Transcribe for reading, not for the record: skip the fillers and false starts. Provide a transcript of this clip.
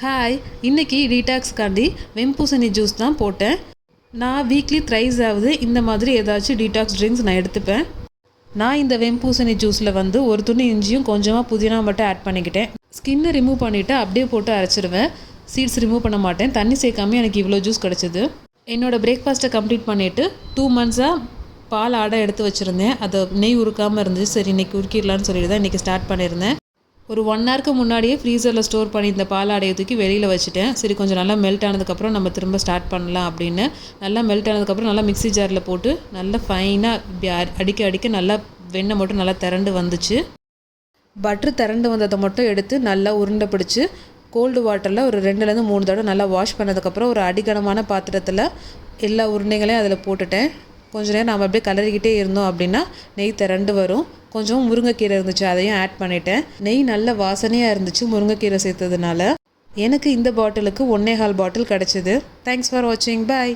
Hi, இன்றைக்கி டீடாக்ஸ்க்காண்டி வெம்பூசணி juice தான் போட்டேன். நான் வீக்லி த்ரைஸ் ஆகுது இந்த மாதிரி ஏதாச்சும் டீடாக்ஸ் ட்ரிங்க்ஸ் நான் எடுத்துப்பேன். நான் இந்த வெம்பூசணி ஜூஸில் ஒரு துணி இஞ்சியும் கொஞ்சமாக புதினா மட்டும் ஆட் பண்ணிக்கிட்டேன். ஸ்கின்னை ரிமூவ் பண்ணிவிட்டு அப்படியே போட்டு அரைச்சிடுவேன். சீட்ஸ் ரிமூவ் பண்ண மாட்டேன். தண்ணி சேர்க்காம எனக்கு இவ்வளோ ஜூஸ் கிடச்சிது. என்னோடய பிரேக்ஃபாஸ்ட்டை கம்ப்ளீட் பண்ணிவிட்டு 2 மந்த்ஸாக பால் ஆடை எடுத்து வச்சுருந்தேன். அதை நெய் உருக்காமல் இருந்துச்சு. சரி இன்றைக்கி உருக்கிடலான்னு சொல்லிட்டு தான் இன்றைக்கி ஸ்டார்ட் பண்ணியிருந்தேன். ஒரு 1 ஹவருக்கு முன்னாடியே ஃப்ரீசரில் ஸ்டோர் பண்ணி இந்த பால் ஆடையை தூக்கி வெளியில் வச்சுட்டேன். சரி கொஞ்சம் நல்லா மெல்ட் ஆனதுக்கப்புறம் நம்ம திரும்ப ஸ்டார்ட் பண்ணலாம் அப்படின்னு. நல்லா மெல்ட் ஆனதுக்கப்புறம் நல்லா மிக்ஸி ஜாரில் போட்டு நல்லா ஃபைனாக இப்படி அடிக்க நல்லா வெண்ணெய் மட்டும் நல்லா திரண்டு வந்துச்சு. பட்ரு திரண்டு வந்ததை மட்டும் எடுத்து நல்லா உருண்டை பிடிச்சி கோல்டு வாட்டரில் ஒரு 2-3 தடவை நல்லா வாஷ் பண்ணதுக்கப்புறம் ஒரு அடிகனமான பாத்திரத்தில் எல்லா உருண்டைகளையும் அதில் போட்டுட்டேன். கொஞ்சம் நேரம் நம்ம அப்படியே கலரிக்கிட்டே இருந்தோம் அப்படின்னா நெய் திரண்டு வரும். கொஞ்சம் முருங்கைக்கீரை இருந்துச்சு, அதையும் ஆட் பண்ணிட்டேன். நெய் நல்ல வாசனையாக இருந்துச்சு முருங்கைக்கீரை சேர்த்ததுனால. எனக்கு இந்த பாட்டிலுக்கு 1.25 பாட்டில் கிடச்சிது. தேங்க்ஸ் ஃபார் வாட்சிங். பாய்.